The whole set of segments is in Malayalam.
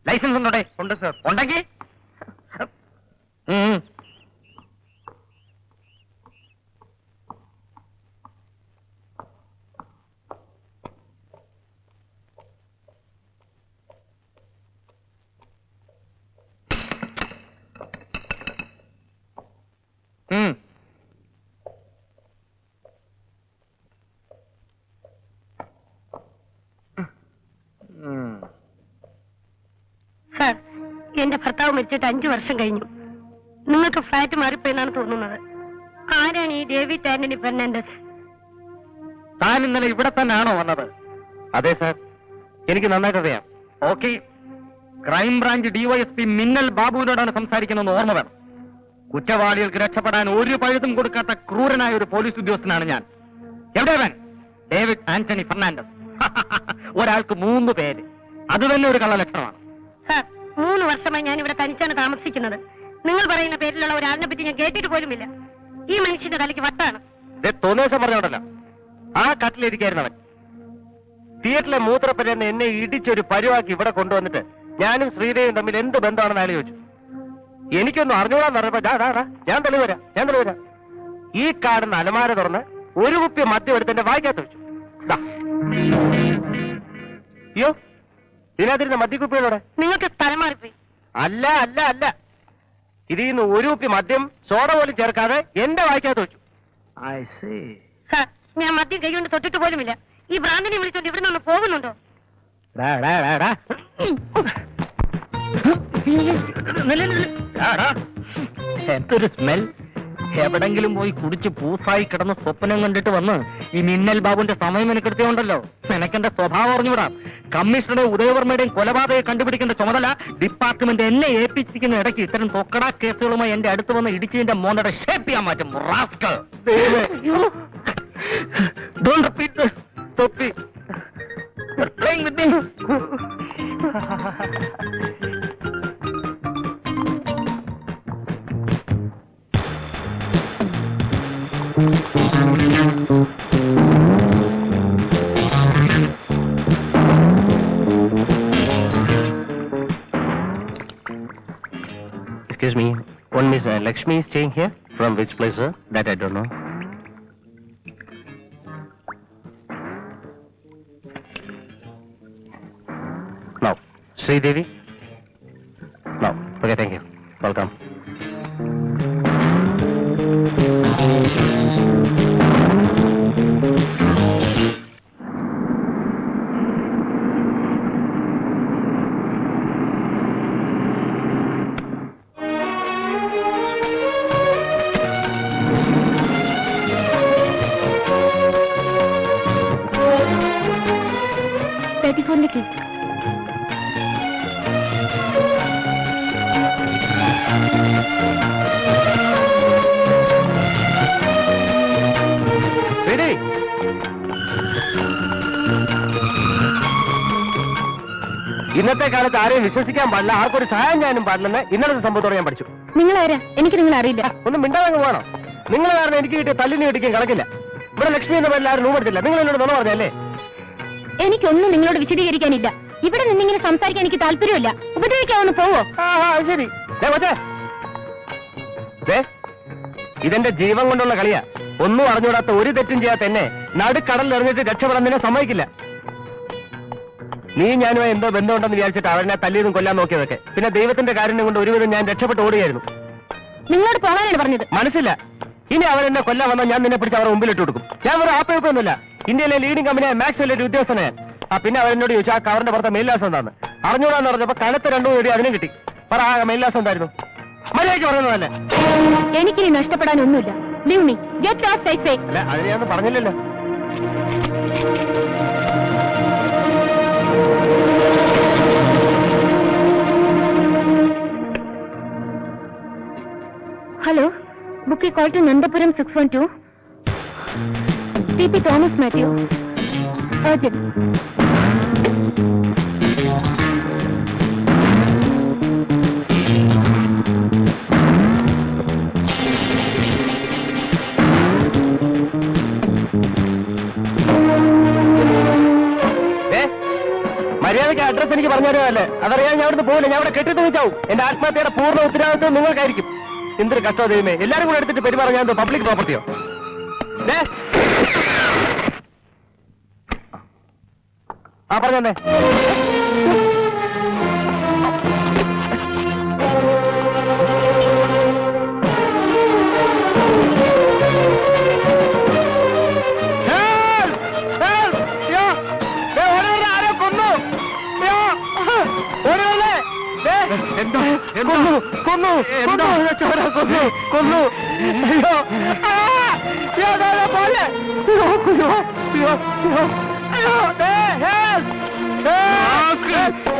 ലൈസൻസ് ഉണ്ടോടെ? ഉണ്ട് സർ. ഉണ്ടെങ്കിൽ സാർ, എന്റെ ഭർത്താവ് മരിച്ചിട്ട് 5 വർഷം കഴിഞ്ഞു. നിങ്ങൾക്ക് ഫ്ലാറ്റ് മാറിപ്പോയെന്നാണ് തോന്നുന്നത്. ആരാണ് ഈ ഡേവിഡ് ആന്റണി ഫെർണാണ്ടസ്? താൻ ഇന്നലെ ഇവിടെ തന്നെയാണോ വന്നത്? അതെ സാർ, എനിക്ക് നന്നായിട്ട് അറിയാം. ഓക്കെ. ക്രൈംബ്രാഞ്ച് ഡിവൈഎസ്പി മിന്നൽ ബാബുവിനോടാണ് സംസാരിക്കുന്നതെന്ന് ഓർമ്മ വേണം. കുറ്റവാളികൾക്ക് രക്ഷപ്പെടാൻ ഒരു പഴുതും കൊടുക്കാത്ത ക്രൂരനായ ഒരു പോലീസ് ഉദ്യോഗസ്ഥനാണ് ഞാൻ. എവിടെവൻ? David Antony Fernandez. ഒരാൾക്ക് 3 പേര്. അത് തന്നെ ഒരു കള്ളലക്ഷണമാണ്. സാർ, 3 വർഷമായി ഞാൻ ഇവിടെ തനിച്ചാണ് താമസിക്കുന്നത്. നിങ്ങൾ പറയുന്ന പേരിലുള്ള ഒരാളിനെ പറ്റി ഞാൻ കേട്ടിട്ട് പോലുമില്ല. ഈ മനുഷ്യന്റെ തലയ്ക്ക് വട്ടാണ്. തോന്നിയ പറഞ്ഞോണ്ടല്ലോ, ആ കട്ടിലിരിക്കായിരുന്നവൻ തിയേറ്ററിലെ മൂത്രപ്പരെന്ന് എന്നെ ഇടിച്ചൊരു പരിവാക്കി ഇവിടെ കൊണ്ടുവന്നിട്ട് ഞാനും ശ്രീദേവിയും തമ്മിൽ എന്ത് ബന്ധമാണെന്ന് അയാൾ ചോദിച്ചു. എനിക്കൊന്നും അറിഞ്ഞൂടാന്ന് പറഞ്ഞപ്പോ ഞാൻ തെളിവരാം. ഈ കാണുന്ന അലമാര തുറന്ന് ഒരു കുപ്പി മദ്യം എടുത്ത് എന്റെ വായിക്കാത്ത വെച്ചു. അയ്യോ, ഇതിനകത്തിരുന്ന മദ്യക്കുപ്പികളോടെ നിങ്ങൾക്ക് സ്ഥലം മാറിപ്പോയി. അല്ല ഇതിന്ന് ഒരു കുപ്പി മദ്യം സോഡ പോലും ചേർക്കാതെ എന്റെ വായിക്കാത്ത വെച്ചു. സാർ, ഞാൻ മദ്യം കൈകൊണ്ട് തൊട്ടിട്ട് പോലുമില്ല. ഈ ഭ്രാന്തിനെ വിളിച്ചോണ്ട് ഇവിടെ നിന്ന് പോകുന്നുണ്ടോ? എന്തൊരു സ്മെൽ! എവിടെങ്കിലും പോയി കുടിച്ച് പൂസായി കിടന്ന് സ്വപ്നം കണ്ടിട്ട് വന്ന് ഈ മിന്നൽ ബാബുന്റെ സമയം എനിക്കെടുത്തുണ്ടല്ലോ. നിനക്കെന്റെ സ്വഭാവം അറിഞ്ഞുവിടാം. കമ്മീഷണറുടെ ഉദയവർമ്മയുടെയും കൊലപാതകം കണ്ടുപിടിക്കേണ്ട ചുമതല ഡിപ്പാർട്ട്മെന്റ് എന്നെ ഏൽപ്പിച്ചിരിക്കുന്ന ഇടയ്ക്ക് ഇത്തരം തൊക്കടാ കേസുകളുമായി എന്റെ അടുത്ത് വന്ന് ഇടിച്ചതിന്റെ മോനയുടെ ഷേപ്പ് ചെയ്യാൻ മാറ്റും. Don't repeat this, Sophie. You're playing with me. Excuse me, one Miss Lakshmi is staying here. From which place, sir? That I don't know. No. Sridevi? No. Okay, thank you. Welcome. ഇന്നത്തെ കാലത്ത് ആരെയും വിശ്വസിക്കാൻ പാടില്ല, ആർക്കൊരു സഹായം ചെയ്യാനും പാടില്ലെന്ന് ഇന്നലത്തെ സംഭവത്തോടെ ഞാൻ പഠിച്ചു. നിങ്ങളാരാ? എനിക്ക് നിങ്ങളെ അറിയില്ല. ഒന്നും മിണ്ടാതെ പോകണം. നിങ്ങൾ കാരണം എനിക്ക് കിട്ടിയ തല്ലിന് കിട്ടിക്കാൻ കണക്കില്ല. ഇവിടെ ലക്ഷ്മി എന്ന പേരിൽ ആരും രൂപെടുത്തില്ല. നിങ്ങൾ എന്നോട് നുണ പറഞ്ഞല്ലേ? എനിക്കൊന്നും നിങ്ങളോട് വിശദീകരിക്കാനില്ല. ഇവിടെ നിന്നിങ്ങനെ സംസാരിക്കാൻ എനിക്ക് താല്പര്യമില്ല. ഉപദ്രവിക്കാവുന്ന പോവോ? ശരി. ഇതെന്റെ ജീവൻ കൊണ്ടുള്ള കളിയാ. ഒന്നും അറിഞ്ഞുകൂടാത്ത ഒരു തെറ്റും ചെയ്യാത്ത എന്നെ നടുക്കടലിൽ എറിഞ്ഞിട്ട് രക്ഷപ്പെടാൻ സമ്മതിക്കില്ല. നീ ഞാനുമായി എന്തോ ബന്ധമുണ്ടെന്ന് വിചാരിച്ചിട്ട് അവരെ തല്ലിയതും കൊല്ലാൻ നോക്കിയതൊക്കെ. പിന്നെ ദൈവത്തിന്റെ കാരുണ്യം കൊണ്ട് ഒരുവിധം ഞാൻ രക്ഷപ്പെട്ട് ഓടുകയായിരുന്നു. നിങ്ങളോട് പോകാനാണ് പറഞ്ഞത്. മനസ്സില്ല. ഇനി അവരെന്നെ കൊല്ലാൻ വന്നാൽ ഞാൻ നിന്നെ പിടിച്ച് അവരെ മുമ്പിലിട്ട് കൊടുക്കും. ഞാൻ ഒരു ആപ്പയൊന്നുമില്ല. ഇന്ത്യയിലെ ലീഡിംഗ് കമ്പനിയായ മാക്സ്വെല്ലിന്റെ ഉദ്യോഗസ്ഥനെ. പിന്നെ അവരെന്നോട് ചോദിച്ചു ആ കവറിന്റെ പുറത്തെ മേൽലാസം എന്താന്ന്. അറിഞ്ഞൂടാന്ന് പറഞ്ഞപ്പോ കനത്ത് 2 പേടി അതിനും കിട്ടി. പറ, ആ മേൽലാസം എന്തായിരുന്നു? മര്യാദയ്ക്ക് പറയുന്നതല്ലേ? എനിക്കിനി നഷ്ടപ്പെടാനൊന്നുമില്ല. അല്ല, അത് ഞാൻ പറഞ്ഞില്ലല്ലോ. Hello, book call to Nandapuram 612. CP Thomas Mathew. Urgent. മര്യാദ വീട്ടിലേക്ക് അഡ്രസ് എനിക്ക് പറഞ്ഞു തരുമല്ലേ? അതറിയാൻ ഞാൻ അവിടുന്ന് പോകില്ല. ഞാൻ അവിടെ കെട്ടി തൂച്ചാവും. എന്റെ ആത്മഹത്യയുടെ പൂർണ്ണ ഉത്തരവാദിത്വം നിങ്ങൾക്കായിരിക്കും. എന്തൊരു കഷ്ടോ ദൈവമേ. എല്ലാരും കൂടെ എടുത്തിട്ട് പെരുമാറാൻ ഞാൻ പബ്ലിക് പ്രോപ്പർട്ടിയോ? ആ പറഞ്ഞേ. കൊന്നു ചോര കൊന്നു.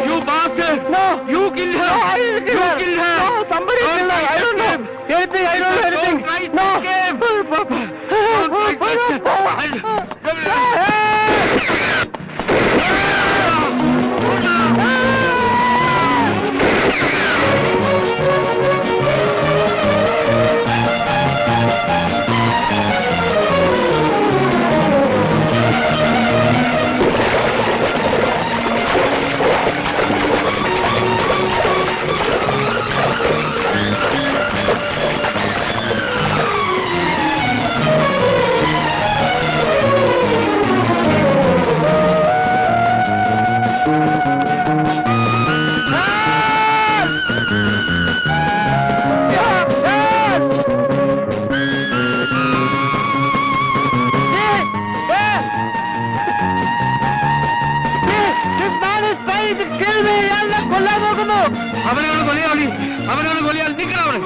You bastard! No! You kill her! You kill her! No! Somebody kill her! I don't know anything! I don't know anything! No! അവനാണ് കൊലയാളി. അവനാണ് കൊലയാളി. നിൽക്കണവിടെ.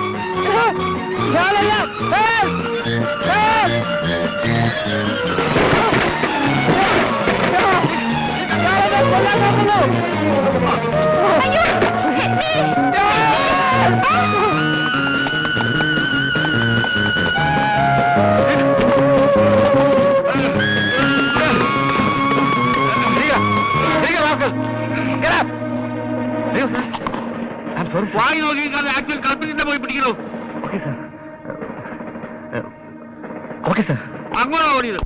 വായി നോക്കി ആക്ച്വൽ കൽപ്പറ്റിന്റെ പോയി പിടിക്കണോ? Okay sir. അങ്ങോട്ടാ ഓടിയത്.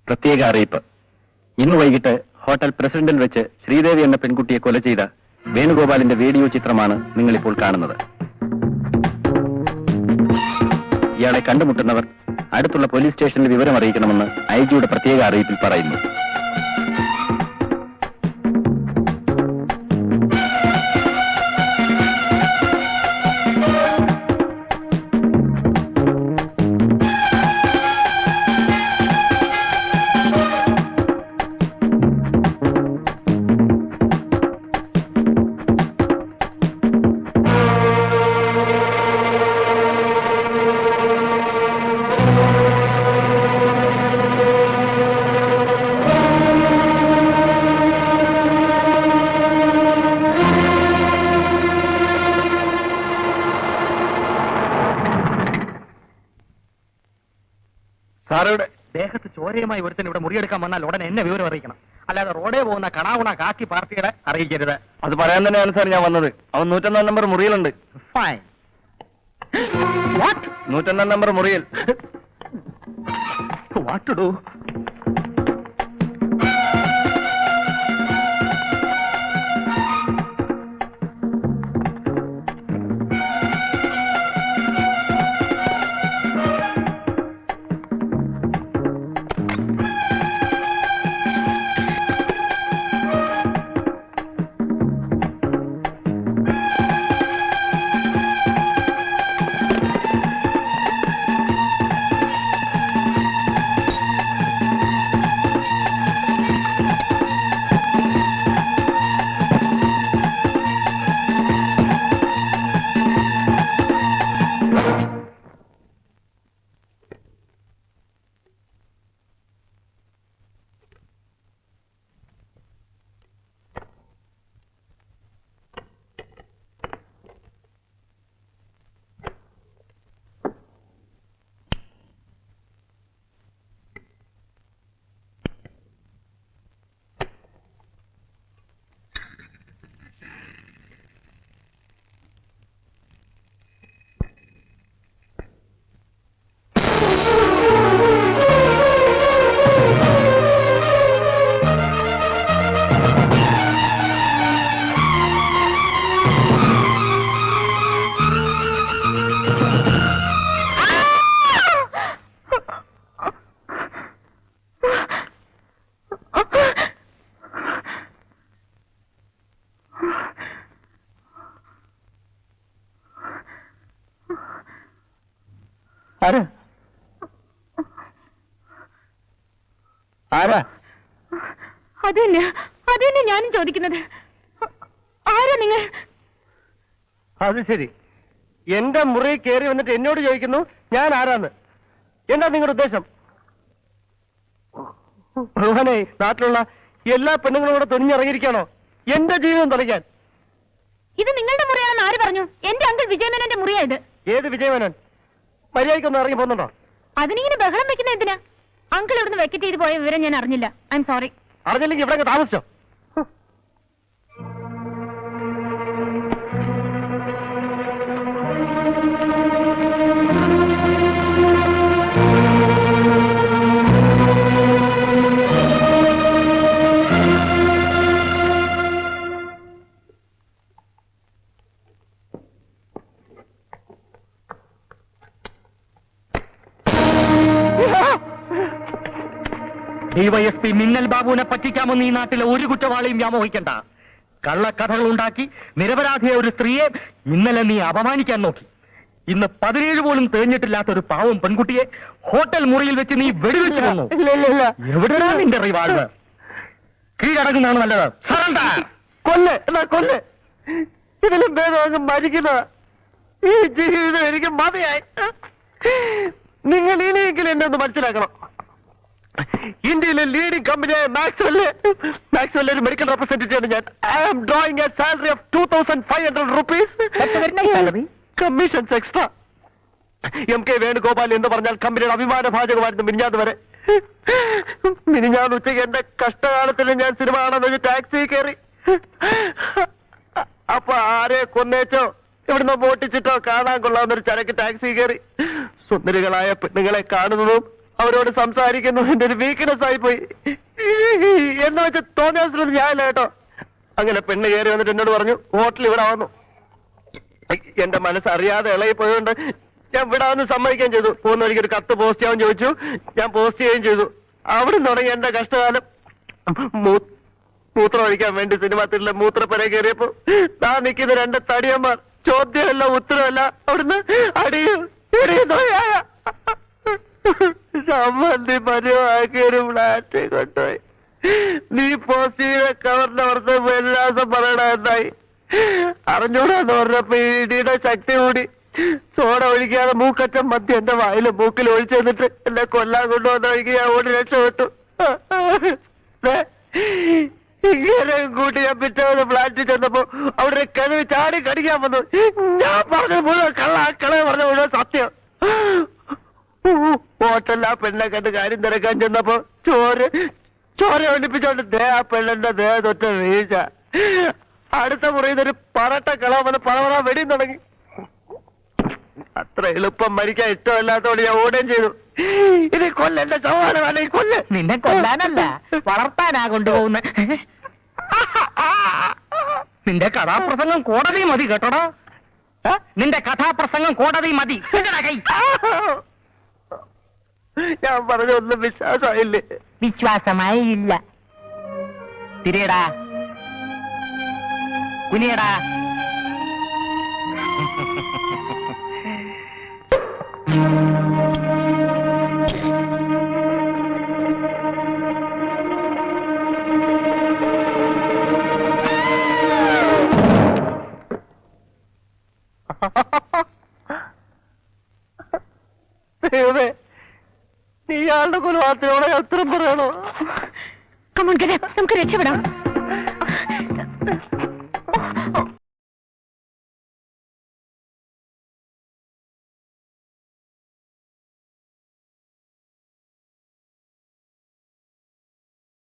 പ്രത്യേക അറിയിപ്പ്. ഇന്ന് വൈകിട്ട് ഹോട്ടൽ പ്രസിഡന്റിൽ വെച്ച് ശ്രീദേവി എന്ന പെൺകുട്ടിയെ കൊല ചെയ്ത വേണുഗോപാലിന്റെ വീഡിയോ ചിത്രമാണ് നിങ്ങളിപ്പോൾ കാണുന്നത്. ഇയാളെ കണ്ടുമുട്ടുന്നവർ അടുത്തുള്ള പോലീസ് സ്റ്റേഷനിൽ വിവരം അറിയിക്കണമെന്ന് ഐജിയുടെ പ്രത്യേക അറിയിപ്പിൽ പറയുന്നു. സാറോട് ദേഹത്ത് ചോരയുമായി ഒരുത്തൻ ഇവിടെ മുറിയെടുക്കാൻ വന്നാൽ ഉടനെ എന്നെ വിവരം അറിയിക്കണം. അല്ലാതെ റോഡേ പോകുന്ന കണാകുണ കാക്കി പാർട്ടിയുടെ അറിയിക്കരുത്. അത് പറയാൻ തന്നെയാണ് സാർ ഞാൻ വന്നത്. അവൻ 101 നമ്പർ മുറിയിലുണ്ട്. ഫൈൻ. വാട്ട്? 101 നമ്പർ മുറിയിൽ. What to do? ആരാ ആരാ? അതന്നെ ഞാനും ചോദിക്കുന്നത്. ആരാ നിങ്ങൾ? അത് ശരി, എന്റെ മുറി കയറി വന്നിട്ട് എന്നോട് ചോദിക്കുന്നു ഞാൻ ആരാന്ന്. എന്താ നിങ്ങളുടെ ഉദ്ദേശം? ഭഗവാനെ, നാട്ടിലുള്ള എല്ലാ പെണ്ണുങ്ങളും കൂടെ തുനിഞ്ഞിറങ്ങിയിരിക്കാണോ എന്റെ ജീവിതം തുലയ്ക്കാൻ? ഇത് നിങ്ങളുടെ മുറിയാണെന്ന് ആര് പറഞ്ഞു? എന്റെ അങ്കിൾ വിജയമേനന്റെ മുറിയായത്. ഏത് വിജയമേനൻ? മര്യാദയ്ക്കൊന്നും ഇറങ്ങി പോകുന്നുണ്ടോ? അതിനിങ്ങനെ ബഹളം വെക്കുന്ന എന്തിനാ? അങ്കിൾ ഇവിടുന്ന് വെക്കറ്റ് ചെയ്ത് പോയ വിവരം ഞാൻ അറിഞ്ഞില്ല. I am sorry. അറിഞ്ഞില്ലെങ്കിൽ ഇവിടെ താമസിച്ചോ? ഡിവൈഎസ്പി മിന്നൽ ബാബുവിനെ പറ്റിക്കാമെന്ന് ഈ നാട്ടിലെ ഒരു കുറ്റവാളിയും വ്യാമോഹിക്കണ്ട. കള്ളക്കഥകൾ ഉണ്ടാക്കി നിരപരാധിയായ ഒരു സ്ത്രീയെ ഇന്നലെ നീ അപമാനിക്കാൻ നോക്കി. ഇന്ന് 17 പോലും തേഞ്ഞിട്ടില്ലാത്ത ഒരു പാവം പെൺകുട്ടിയെ ഹോട്ടൽ മുറിയിൽ വെച്ച് നീ വെടിവെച്ച് വന്നു. എവിടെയാണ് നിന്റെ റിവാൾവർ? കീഴടങ്ങുന്നതാണ് നല്ലത്. സറണ്ടർ. കൊല്ല് എന്നാ കൊല്ല്. ഇതിലും ഭേദം മരിക്കുന്ന ഈ ജീവിതം എനിക്ക് മതിയായി. നിങ്ങൾ ഇനിയെങ്കിലും എന്നെ ഒന്ന് മനസ്സിലാക്കണം. ഇന്ത്യയിലെ ലീഡിംഗ് കമ്പനിയായ മാക്സ്വെൽ ഒരു മെഡിക്കൽ റെപ്രസെന്റേറ്റീവ് ഞാൻ. I am drawing a salary of 2500 rupees. Commissions extra. MK Venugopal എന്ന് പറഞ്ഞാൽ കമ്പനിയുടെ അഭിമാന ഭാജകമായിരുന്നു മിനിഞ്ഞാന്ന് വരെ. മിനിഞ്ഞാന്ന് ഉച്ചയ്ക്ക് എന്റെ കഷ്ടകാലത്തിൽ ഞാൻ സിനിമ കാണാൻ വെച്ച് ടാക്സി കയറി. അപ്പൊ ആരെ കൊന്നേച്ചോ ഇവിടുന്ന് മോട്ടിച്ചിട്ടോ കാണാൻ കൊള്ളാവുന്നൊരു ചരക്ക് ടാക്സി കയറി. സുന്ദരികളായ പെണ്ണുങ്ങളെ കാണുന്നതും അവരോട് സംസാരിക്കുന്നു എന്റെ ഒരു വീക്ക്നെസ് ആയിപ്പോയി. എന്ന് വെച്ച് തോന്നിയാൽ ഞാനില്ല കേട്ടോ. അങ്ങനെ പെണ്ണ് കയറി വന്നിട്ട് എന്നോട് പറഞ്ഞു ഹോട്ടൽ ഇവിടെ വന്നു. എന്റെ മനസ്സറിയാതെ ഇളകി പോയതുകൊണ്ട് ഞാൻ വിടാമെന്ന് സമ്മതിക്കുകയും ചെയ്തു. പോകുന്ന വഴിക്ക് ഒരു കത്ത് പോസ്റ്റ് ചെയ്യാൻ ചോദിച്ചു. ഞാൻ പോസ്റ്റ് ചെയ്യുകയും ചെയ്തു. അവിടെ തുടങ്ങി എന്റെ കഷ്ടകാലം. മൂത്രം ഒഴിക്കാൻ വേണ്ടി സിനിമാ തിരിലെ മൂത്രപ്പര കയറിയപ്പോ ഞാൻ നിൽക്കുന്ന 2 തടിയന്മാർ ചോദ്യമല്ല ഉത്തരവല്ല അവിടുന്ന് അടിയും സംബന്ധി പരുവാക്കിയൊരു ഫ്ലാറ്റ് കൊണ്ടുപോയി. നീ പോസ്റ്റ് ചെയ്ത കവറിന്റെ പുറത്ത് വിലാസം പറയണ എന്തായി അറിഞ്ഞൂടാന്ന് പറഞ്ഞപ്പോ ഇടിയുടെ ശക്തി കൂടി സോഡ ഒഴിക്കാതെ മൂക്കറ്റം മദ്യം എന്റെ വായില് മൂക്കിൽ ഒഴിച്ചു തന്നിട്ട് എന്നെ കൊല്ലാൻ കൊണ്ടുവന്ന വഴിക്ക് ഞാൻ ഓടി രക്ഷപ്പെട്ടു. ഇങ്ങനെ കൂട്ടി ഞാൻ പിറ്റേ ഫ്ലാറ്റിൽ ചെന്നപ്പോ അവിടെ കഥവ് ചാടി കടിക്കാൻ വന്നു. ഞാൻ പറഞ്ഞത് മുഴുവൻ കള്ള പറഞ്ഞ മുഴുവൻ സത്യം. ഹോട്ടലിൽ ആ പെണ്ണെ കണ്ട് കാര്യം തിരക്കാൻ ചെന്നപ്പോ ചോര ഒളിപ്പിച്ചോണ്ട് ദേ ആ പെണ്ണിന്റെ തൊറ്റ വീഴ്ച. അടുത്ത മുറിയുന്നൊരു പറട്ട കളവന് പറവറ വെടിയും തുടങ്ങി. അത്ര എളുപ്പം മരിക്കാൻ ഇഷ്ടമല്ലാത്തോട് ഞാൻ ഓടുകയും ചെയ്തു. ഇത് കൊല്ലെന്റെ സമാനമാണ് ഈ കൊല്ല്. നിന്നെ കൊല്ലാനല്ല വളർത്താനാ കൊണ്ടുപോകുന്ന. നിന്റെ കഥാപ്രസംഗം കോടതി മതി കേട്ടോടാ. നിന്റെ കഥാപ്രസംഗം കോടതി മതി. കൈ ഞാൻ പറഞ്ഞൊന്നും വിശ്വാസമായില്ലേ? വിശ്വാസമായി ഇല്ല. തിരിയടാ, കുനിയടാ. ദൈവമേ, നീ ഇയാളുടെ കൊലപാതകത്തിനോടെ അത്ര പറയണോ? നമുക്ക് രക്ഷപ്പെടാം.